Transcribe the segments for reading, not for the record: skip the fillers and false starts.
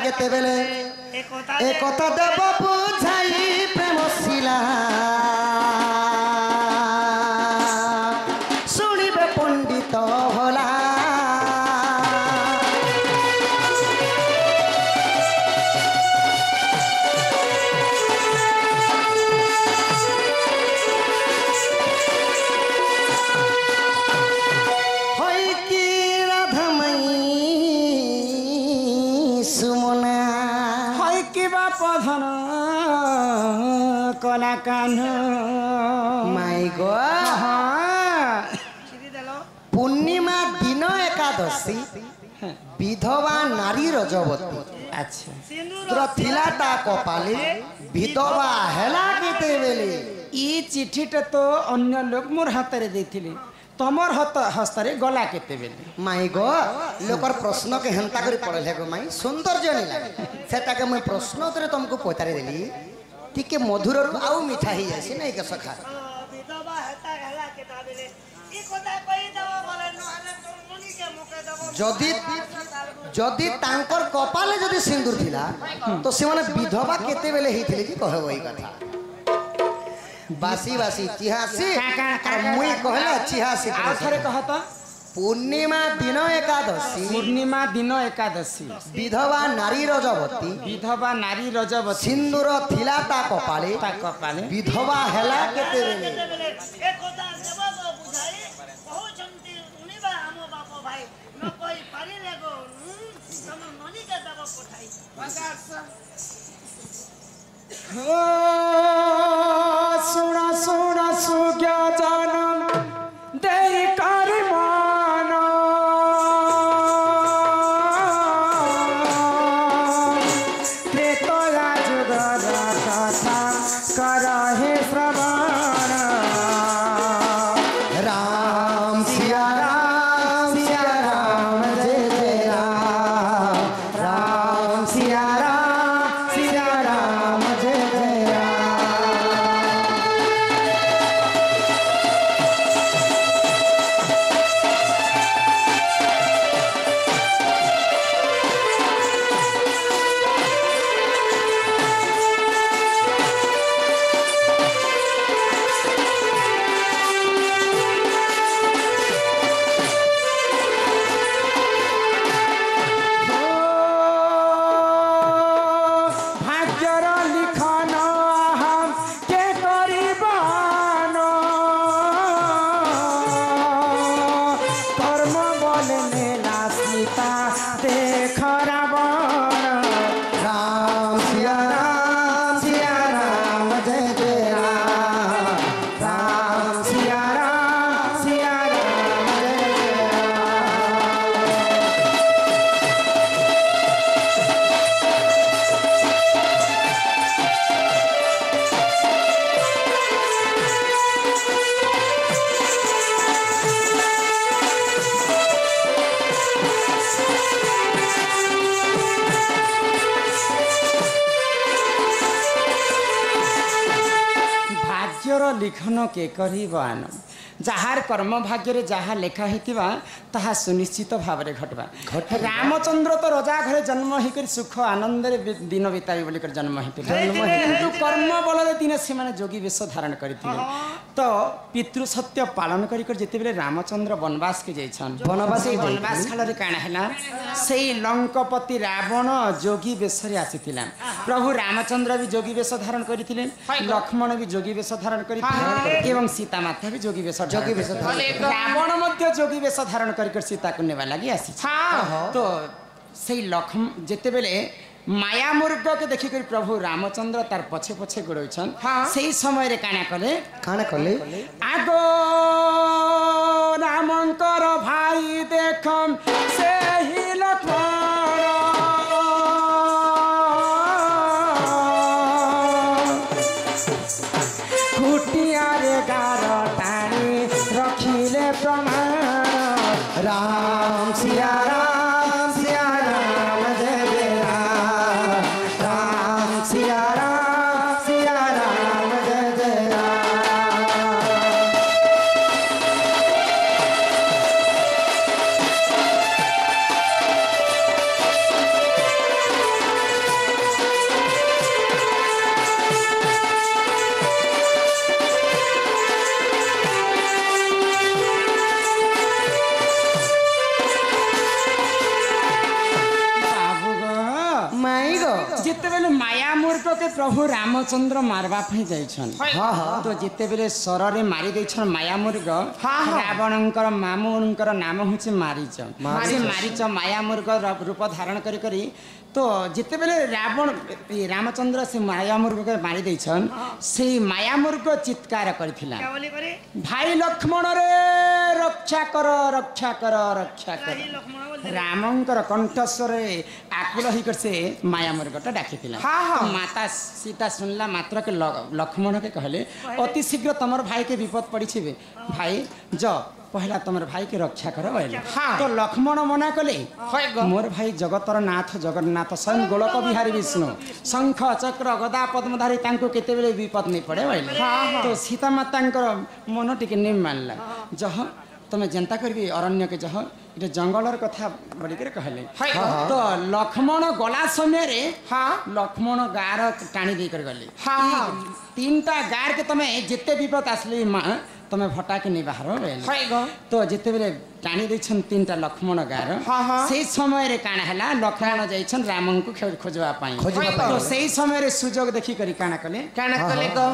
केतेबेले एक कथा देव बुझाई प्रेम शिला शुणिबे पंडित भला कला कान माई गो पूर्णिमा दिन एकादशी विधवा नारी रजवती अच्छा थिला ता कपाले विधवा हेला केतेबेले ई चिठीटा तो अन्य लोक मोर हाथ रे देथिले तमर हस्तरे गला केतेबेले माई गो लोकर प्रश्न के हंता करी पड़ले गो माई सौंदर्य नहीं लागे सेटा के मैं प्रश्न उत्तर तुमको पतारे देली टिके मधुर आउ मिठा ही जासी नहीं के सखा विधवा हेता हेला केताबेले ई कोता कहि देबो बोले नोनी के मुके देबो जदी जदी तांकर कपाले जदी सिंदूर थिला तो से माने विधवा केतेबेले हिथिले कि कहबो ई कथा बासी बासी चिहासी मुई कहला चिहासी आ थरे कहता पूर्णिमा दिन एकादशी विधवा नारी रजवती सिंदूर थिला ता कपाले विधवा हेला केतेबेले एक कथा देबो बुझाई कहउचंती उनिबा हमो बापो भाई न कोई पारी लेगो तम ननी के देबो पठाई ओ सुना सुना सुग्या जानम देई कारी लिखन के करिबान जहार कर्म भाग्य जहाँ लेखा होता ताहा सुनिश्चित भाव में घटवा रामचंद्र तो रजा घरे जन्म होकर सुख आनंद दिन बिताई बोल जन्म होते कर्म बल दिन से जोगी वेश धारण करते तो पितृ सत्य पालन करते रामचंद्र वनवास के जाइछन वनवास काल काण है से लंकपति रावण जोगी वेश आसीथिला प्रभु रामचंद्र भी जोगी वेश धारण करते लक्ष्मण भी जोगी वेश धारण करते एवं सीता माता भी जोगी वेश रावण मध्य जोगी वेश धारण कर सीता को नेवा लगी आसी तो से लक्ष्मण जेते बेले माया मुर्ग के देखिक प्रभु रामचंद्र तार पछे पछे गोड़छन से समय रे काना कले आगो रामंकर भाई देखम से ही लक्ष्मण कुटिया रे गार टाणी रखिले प्रमाण राम सिया राम जय जय राम सिया राम जय जय के प्रभु रामचंद्र मारवा जाइछन हाँ हाँ तो जिते बेले सर मारी देछन माया मुर्ग रावणंकर मामुनकर नाम होचे मारीच से मारीच माया मुर्ग रूप धारण करी करी तो जिते बेले रावण रामचंद्र से माया मुर्ग के मारी देछन से माया मुर्ग चित्कार करथिला भाई लक्ष्मण रे रक्षा कर रक्षा कर रक्षा कर रामंकर कंठस्वर आकुल ही कर से माया मुर्गटा डाकिथिला तो माता सीता सुनला मात्र के लक्ष्मण के कहले अति शीघ्र तमर भाई के विपद पड़ी छे भाई जो पहला तमर भाई के रक्षा कर तो लक्ष्मण मना कले मोर भाई जगतर नाथ जगन्नाथ स्वयं गोलक बिहारी विष्णु शंख चक्र गदा पद्मधारी तांको केते बेले विपद नहीं पड़े बोले तो सीता माता मन टिके नहीं मानला जह तुम जनता करबी अरण्य के जह ये जंगलर कथा बड़ी कर कहले तो लक्ष्मण गला समय रे लक्ष्मण गार टाणी दे कर गले तीनटा गार के तमे जिते विपद आसली मां तमे भटा के नहीं बाहर तो जिते बेले टाणी देछन तीनटा लक्ष्मण गार से समय रे काना हला लक्ष्मण जाइछन रामन को खोजवा पाई तो से समय रे सुजोग देखि करी काना कले गो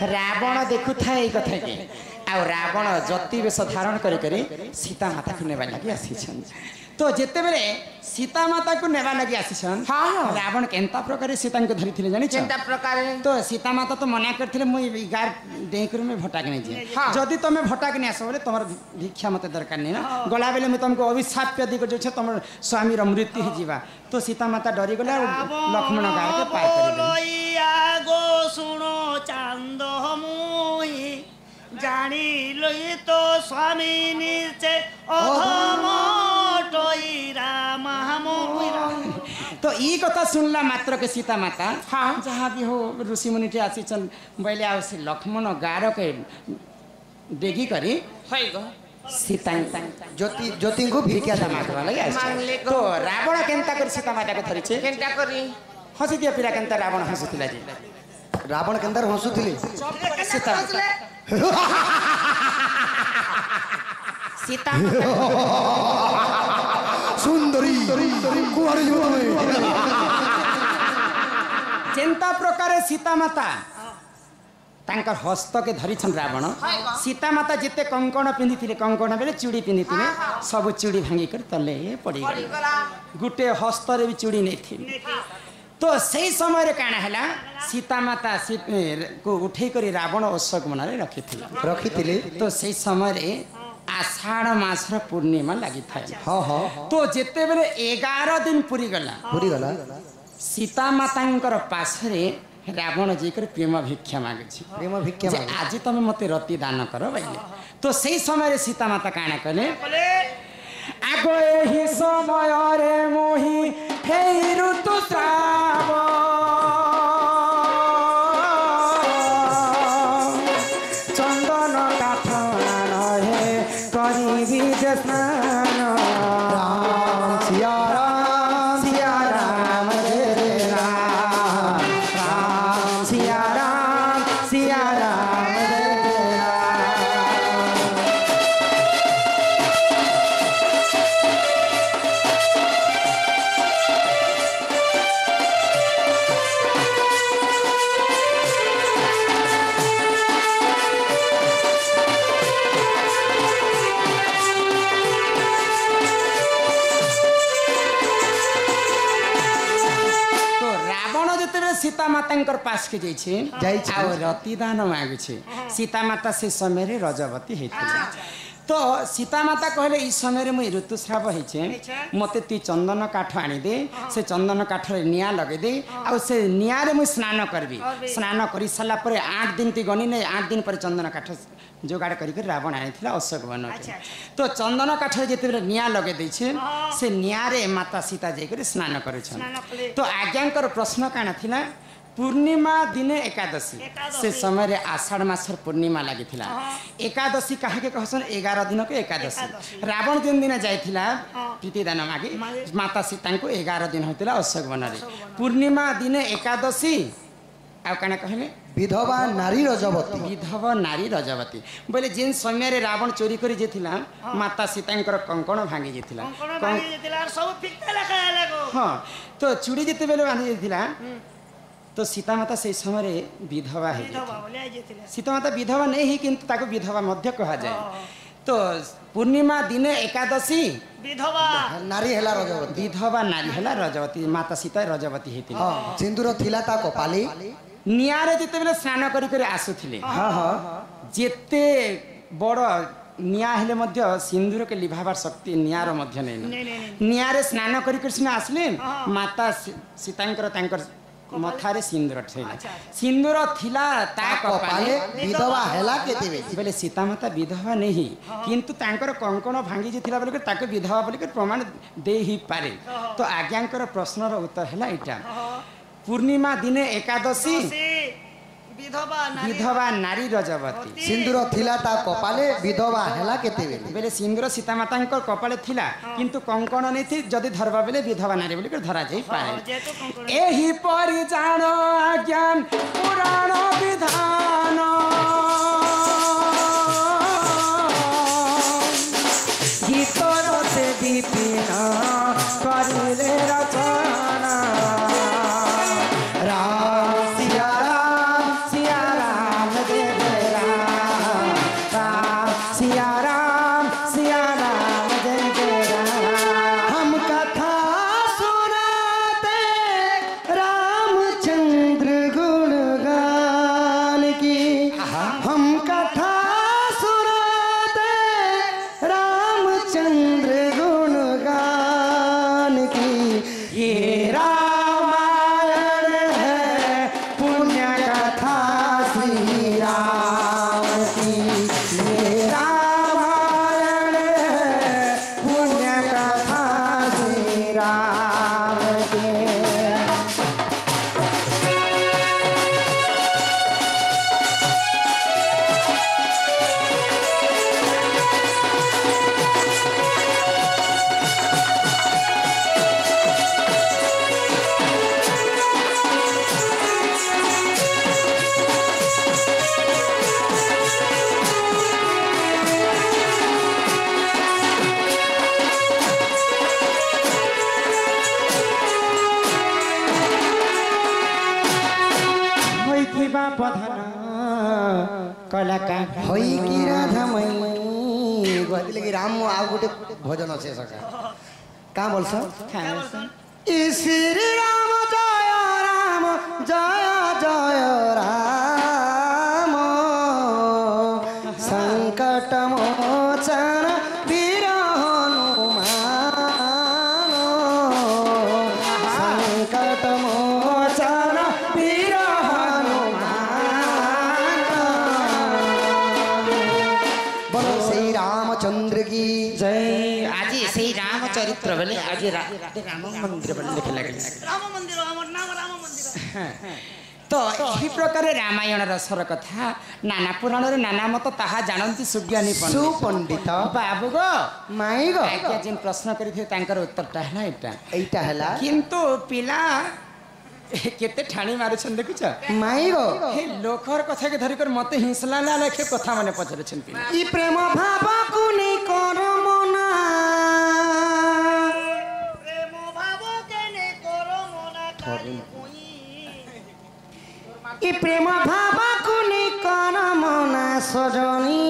रावण देखु था ये कथा के आ रावण जति बेश धारण करी करी सीता माता को नेबा लगी आसीछन तो जेते बेले सीता माता को नेबा लगी आसीछन रावण केनता प्रकार सीता को धरिथिले जानि केनता प्रकार तो सीता माता तो मना करथिले मु गार दे कर में भटा के नै जे जदी तमे भटा के नै आसो बोले तमर भिक्षा मते दरकार नै ना गला बेले में तुमको अभिशाप दी कर जो तमर स्वामी र मृत्यु ही जीवा तो सीता माता डरी गला लक्ष्मण गार के पार कर गो सुनो चांद मुई जानी लई तो स्वामी नीचे तो ई कथा सुनला मात्र के सीता माता जहाँ भी हो ऋषि मुनि टे आसी चल बैले आ से लक्ष्मण गार के डेगी करी सीता ज्योति ज्योति को भिक्षा मागवा लगे तो रावण केनता कर सीता माता के धरि छे केनता करी हसी दिया पिरा केनता रावण हसुतिला जी रावण के अंदर हंसुथिले सीता सीता सुंदरी कुआरे जो जेंता प्रकार सीता माता तांकर हस्त के धरी छन रावण सीता माता जिते कंकण पिंधि थिले कंकण बेले चूड़ी पिंधि थिले सब चूड़ी भांगी कर तले पड़ी गुटे हस्त रे भी चूड़ी नै थी तो सही समय रे काना हला सीता माता को उठे करी रावण अशोक वन रे रखी थिले तो सही समय रे आषाढ़ मासर पूर्णिमा लगी था तो जिते बेले 11 दिन पूरी गला सीता माता पास रे रावण जी कर प्रेम भिक्षा मागे आज तुम मते रति दान कर भाई तो सही समय रे सीता माता काना कले आगो एही समय रे मोही हे ऋतु श्रावण चंदन काठ हे करी स्नान राम सिया राम रे राम राम सिया राम रे सीता माता पास के रति दान मांगे सीता माता से समय रे रजवती होती तो सीता माता कहले इस समय मुझे ऋतुस्राव होचे मते ती चंदन काठ आनी दे से चंदन काठ रे निया लगे दे आ से निया रे मुझे स्नान करबी स्नान करि सला परे 8 दिन ती गनी ने 8 दिन पर चंदन काठ जोगाड़ करिक रावण आनिथिला अशोक वन तो चंदन काठ रे जेते निया लगे दै छे से निया रे माता सीता जाई कर स्नान करे छन तो आज्ञांकर प्रश्न काना थिला पूर्णिमा दिने एकादशी से समय रे आषाढ़ मासर पूर्णिमा लगी थिला एकादशी कहा के कहसन 11 दिन के एकादशी रावण दिन दिन जाइथिला प्रीतिदान मागे माता सीता को 11 दिन होतिला अशोक वन रे पूर्णिमा दिने एकादशी ଆଉ କାଣା କହିଲେ विधवा नारी रजवती विधवा नारी रजवती बोले जिन समय रावण चोरी कर जेथिला माता सीतांकर कंकण भांगी जेथिला କଙ୍କଣ ଭାଙ୍ଗି ଯାଇଥିଲା ଆର ସବୁ ଫିକା ଲେଖା ହେଲା ଗୋ हाँ तो चूड़ी जिते बेले बांधी जेथिला तो सीता माता से समय विधवा है ବିଧବା ବୋଲି ଆଇ ଯାଇଥିଲେ सीता माता विधवा नहीं ही किंतु ताको विधवा मध्य कहा जाए तो पूर्णिमा दिने एकादशी ବିଧବା नारी हेला रजवती विधवा नारी हला रजवती माता सीता रजवती हेती हाँ सिंदूर थिला ता कपाली नियारे जिते बेले स्नान करी करी आसुथिले हाँ हाँ जेते बड़ निया हेले मध्य सिंदूर के लिभाबार शक्ति नियार मध्य नहीं नहीं, नहीं। नियारे स्नान करी करी सिना आसले हाँ। माता सीतांकर तांकर मथारे सिंदूर ठेला अच्छा, सिंदूर थिला ता कपाले कपाले विधवा हेला केते बेले बोले सीता माता विधवा नहीं किंतु तांकर कंकण भांगी जे थिला बोले ताके विधवा बोले प्रमाण दे ही पारे तो आज्ञांकर प्रश्नर उत्तर हैला इटा पूर्णिमा दिने एकादशी ସେ ବିଧବା ନାରୀ विधवा नारी रजवती सिंदूर थिला ता कपाले विधवा हेला केते बेले बेले सिंदूर सीता माता कपाले थिला किंतु कंकण नहीं थी जदि धरबा बेले विधवा नारी बोले धरा जाई पारे ଯେହେତୁ କଙ୍କଣ एही परि जान अज्ञान पुराण विधान गीतर से विपिन करिले रचना राम सिया राम देव राम राम सिया राम देव राम हम कथा सुनाते रामचंद्र गुणगान की हम कथा सुनाते रामचंद्र गुणगान की ये रामायण है पुण्य कथा श्री राम की ये रामायण है पुण्य कथा श्री राम की ହୋଇଥିବା ପଧନ କଳାକାର होई की राधामयी कहले कि राम आ गोटे भजन আছে सका का बोलस श्री राम जय राम जय जय राम संकट मोचन वीर हनुमान संकट मोचन वीर हनुमान बोलो श्री रामचंद्र की जय आज श्री रामचरित्र बोले आज राम मंदिर बोले लिखे लगे ରାମ ମନ୍ଦିର ଆମର ନାମ ରାମ ମନ୍ଦିର तो ଏହି ପ୍ରକାର ରାମାୟଣର ସର କଥା ନାନା ପୁରାଣରେ ନାନା ମତ ତାହା ଜାଣନ୍ତି ସୁଜ୍ଞାନୀ ପଣ୍ଡିତ सुपंडित ବାବୁ ଗो माई गो ଆଜ୍ଞା ଯେନ୍ ପ୍ରଶ୍ନ କରିଥିବେ ତାଙ୍କର ଉତ୍ତରଟା ହେଲା ଏଇଟା এইটা হেলা କିନ୍ତୁ ପିଲା କେତେ ଠାଣି ମାରୁଛନ୍ତି ଦେଖୁଛ माई गो हे ଲୋକର କଥାକେ ଧରିକରି ମତେ ହିଂସଲା ଲେଖେ କଥା ମାନେ ପଚାରୁଛନ୍ତି ପିଲା ই প্রেম ভাবকু নি করমনা ପ୍ରେମ ଭାବ କେନେ କର ମନା କାଲି ପୁଇ ই প্রেম ভাবকু নি করমনা সজনী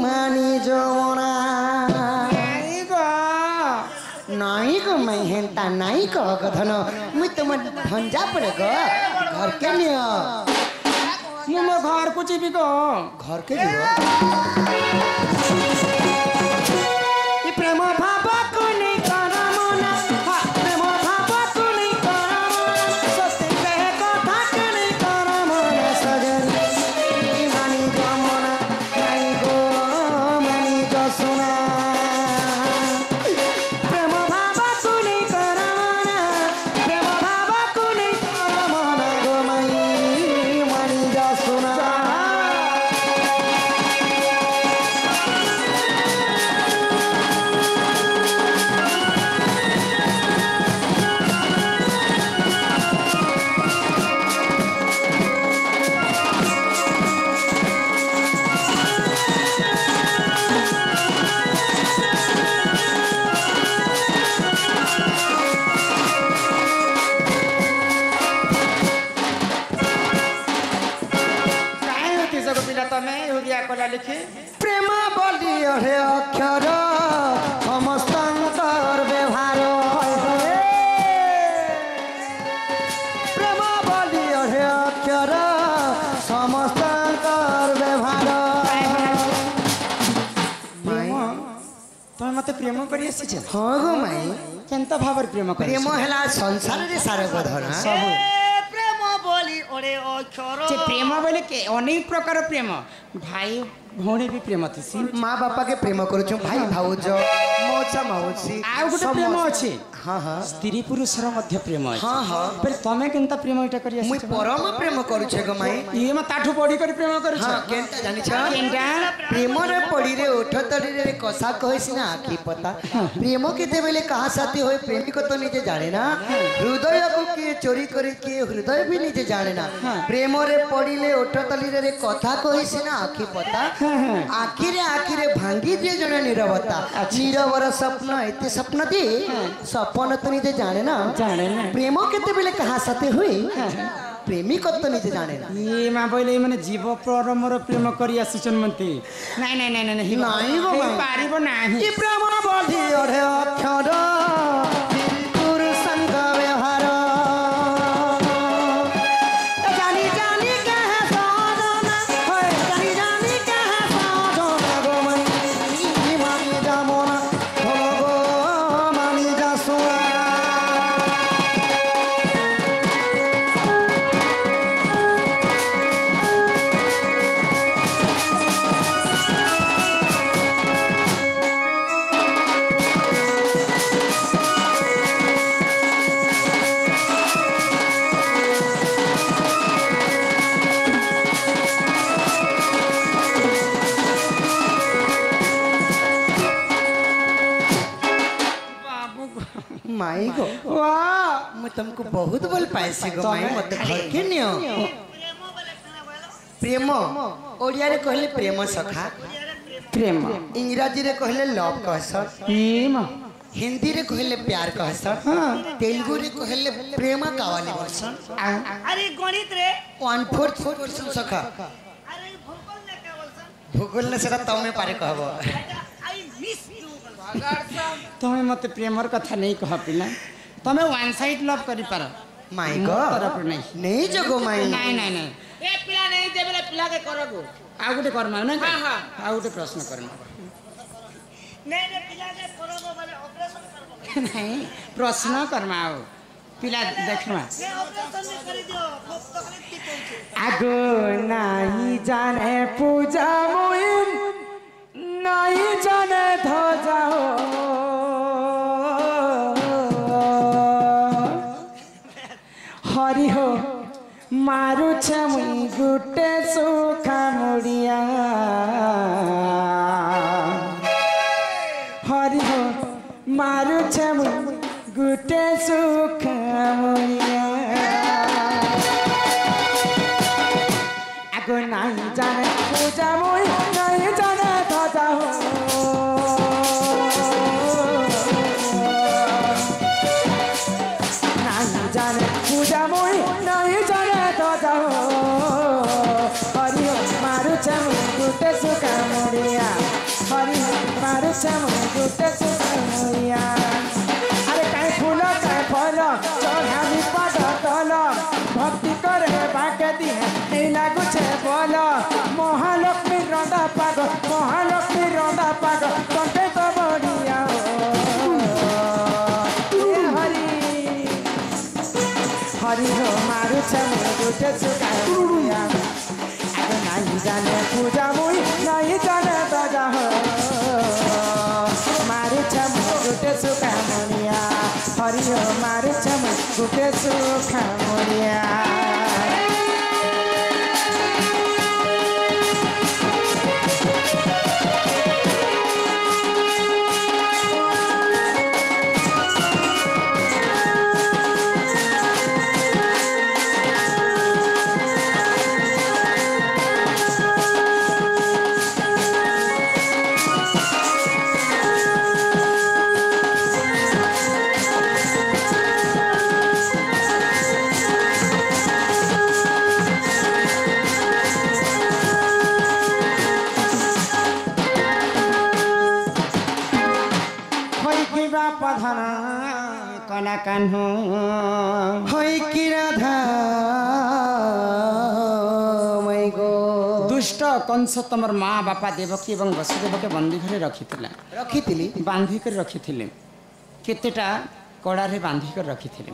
মানি যমনা ନାଇଁ ଗো নাই গো মাই হেনতা নাই গো গধন মুই তোমার ভঞ্জা পড়ে গো ঘর কে নিও ମୁଁ ମୋ ଘରକୁ ଯିବି ଗো ঘর কে দিব ই প্রেম ভাবকু নি করমনা প্রেম ভাবকু নি করমনা সত্যি কহে কথা কে নি করমনা সজনী মানি যমনা নাই গো মানি যশোনা প্রেম ভাবকু নি করমনা প্রেম ভাবকু নি করমনা গো মাই মানি যশোনা ପିଲା ତମେ ଓଡ଼ିଆ କଲା ଲେଖି ପ୍ରେମ ବୋଲି ଅଢେ ଅକ୍ଷର ସମସ୍ତଙ୍କର ବ୍ୟବହାର ପ୍ରେମ ବୋଲି ଅଢେ ଅକ୍ଷର ସମସ୍ତଙ୍କର ବ୍ୟବହାର ତମେ ମତେ ପ୍ରେମ କରି ଆସିଛ ହଁ ଗো ମାଇ କେନ୍ତା ଭାବରେ ପ୍ରେମ କରି ପ୍ରେମ ହେଲା ସଂସାରରେ ସାରବଧନ ସବୁ প্রেম বলি ওরে অক্ষর যে প্রেম বলে অনেক প্রকার প্রেম ভাই ভଉଣୀ ବି ପ୍ରେମ ଥିସି ମା ବାପାକେ ପ୍ରେମ କରୁଛୁ ଭାଇ ଭାଉଜ ମଉସା ମାଉସୀ ଆଉ ଗୋଟେ ପ୍ରେମ ଅଛି ହଁ ହଁ ସ୍ତ୍ରୀ ପୁରୁଷର ମଧ୍ୟ ପ୍ରେମ ଅଛି ହଁ ହଁ ପରେ ତମେ କେନ୍ତା ପ୍ରେମ ଏଇଟା କରି ମୁଇଁ ଆସିଛ ପରମ ପ୍ରେମ କରୁଛେ ଗো ମାଇ ଇଏ ମା ତାଠୁ ବଢି କରି ପ୍ରେମ କରୁଛ ହଁ କେନ୍ତା ଜାଣିଛ କେନ୍ତା ପ୍ରେମରେ ପଡ଼ିରେ ଓଠ ତଳିରେ କଷା କହିସି ନା ଆଖି ପତା ପ୍ରେମ କେତେବେଳେ କାହା ସାଥୀ ହୋଇ ପ୍ରେମିକ ତ ନିଜେ ଜାଣେ ନା ହୃଦୟକୁ କିଏ ଚୋରି କରି କିଏ ହୃଦୟ ବି ନିଜେ ଜାଣେ ନା ପ୍ରେମରେ ପଡ଼ିଲେ ଓଠ ତଳିରେ କଥା କହିସି ନା ଆଖି ପତା ଆଖିରେ ଆଖିରେ ଭାଙ୍ଗି ଦିଏ ଜଣେ ନିରବତା ନିରବର ସ୍ୱପ୍ନ ଏତେ ସ୍ୱପ୍ନ ଦିଏ ସପନ ତ ନିଜେ ଜାଣେ ନା ଜାଣେ ନା ପ୍ରେମ କେତେବେଳେ କାହା ସାଥୀ ହୁଏ ପ୍ରେମିକ ତ ନିଜେ ଜାଣେ ନା ଇଏ ମା ବୋଇଲେ ମାନେ ଜୀବ ପରମର ପ୍ରେମ କରି ଆସିଛନ୍ ମତେ ନାଇଁ ନାଇଁ ନାଇଁ ନାଇଁ ନାଇଁ ଗো ମାଇଁ। ପାରିବ ନାହିଁ କି ପ୍ରେମ ବୋଲି ଅଢେ ଅକ୍ଷର ପୁରୁଷଙ୍କ ବ୍ୟବହାର ଜାନି ଜାନି କାହା ସାଧନା ହୋଏ ଜାନି ଜାନି କାହା ସାଧନା ଗো ମାଇ ମାନି ଯା ମନା ଭୋଗ ମାନି ଯା ଶୁଣା माई गो वाह मैं तुमको बहुत बोल पाइसी गो माई मते घर के नियो প্রেম বলে কানা বলো प्रेम ओडिया रे कहले प्रेम सखा प्रेम इंग्रजी रे कहले लव कहसन ई मा हिंदी रे कहले प्यार कहसन तेलुगु रे कहले प्रेम कावाली वर्षन আরে গণিত রে 1/4 वर्षन सखा আরে ভূগোল না কে বলছেন भूगोल ने सेटा तमे पारे कहबो আই মিস ইউ ତମେ ମତେ ପ୍ରେମର କଥା ନେଇ କହ ପିଲା ତମେ ୱାନ୍ ସାଇଡ୍ ଲଭ୍ କରିପାର माई ମୋ गो ତରଫରୁ ନାହିଁ नहीं जगो माई ନାଇଁ ନାଇଁ ନାଇଁ এ পিলা নেই দেবেলে পিলা কে করগো ଆଉ ଗୋଟେ କର୍ମା ନା ଆଉ ଗୋଟେ ପ୍ରଶ୍ନ କର୍ମା নেই নে পিলা কে করগো বলে অপারেশন করবো ନାଇଁ ପ୍ରଶ୍ନ କର୍ମା ଆଉ ପିଲା ଦେଖମା নে অপারেশন নে করে দিও খুব তকলিফ কি পৌঁছে আগো নাই জানে পূজা মইন নাই জানে ধ্বজা হরি হো মারুছে মুই গুটে সুখা মুড়িয়া হরি হো মারুছে মুই গুটে সুখা মুড়িয়া আগো নাই জানে পূজা মই নাই জানে ধ্বজা হো নাই জানে পূজা মই নাই জানে ধ্বজা হো হরি হো মারুছে মই গুটে সুখা মুড়িয়া হরি হো মারুছে মই গুটে সুখা মুড়িয়া আরে কাই ফুল কাই ফল চড়াবি পাদ তল ভক্তি করে বাকে দিয়ে এই লাগুছে বল মহালক্ষ্মী রঁদা পাগ মহালক্ষ্মী রঁদা পাগ তন্তে তো বড়িয়া হরি হরি হো মারুছে মুই গুটে সুখায় মুড়িয়া আগে নাই জানে পূজা মুই নাই জানে দাদা হো মারুছে মুই গুটে সুখায় মুড়িয়া হরি হো মারুছে মুই গুটে সুখায় মুড়িয়া কনা কাহ্নু হয় কি রাধা মাই গো দুষ্ট কংস তোমার মা বাপা দেবকী এবং বসুদেবকে বন্দী ঘরে রখিଥିଲା ରଖିଥିଲି ବାନ୍ଧିକରି ରଖିଥିଲେ କେତେଟା କଡ଼ାରେ ବାନ୍ଧିକରି ରଖିଥିଲେ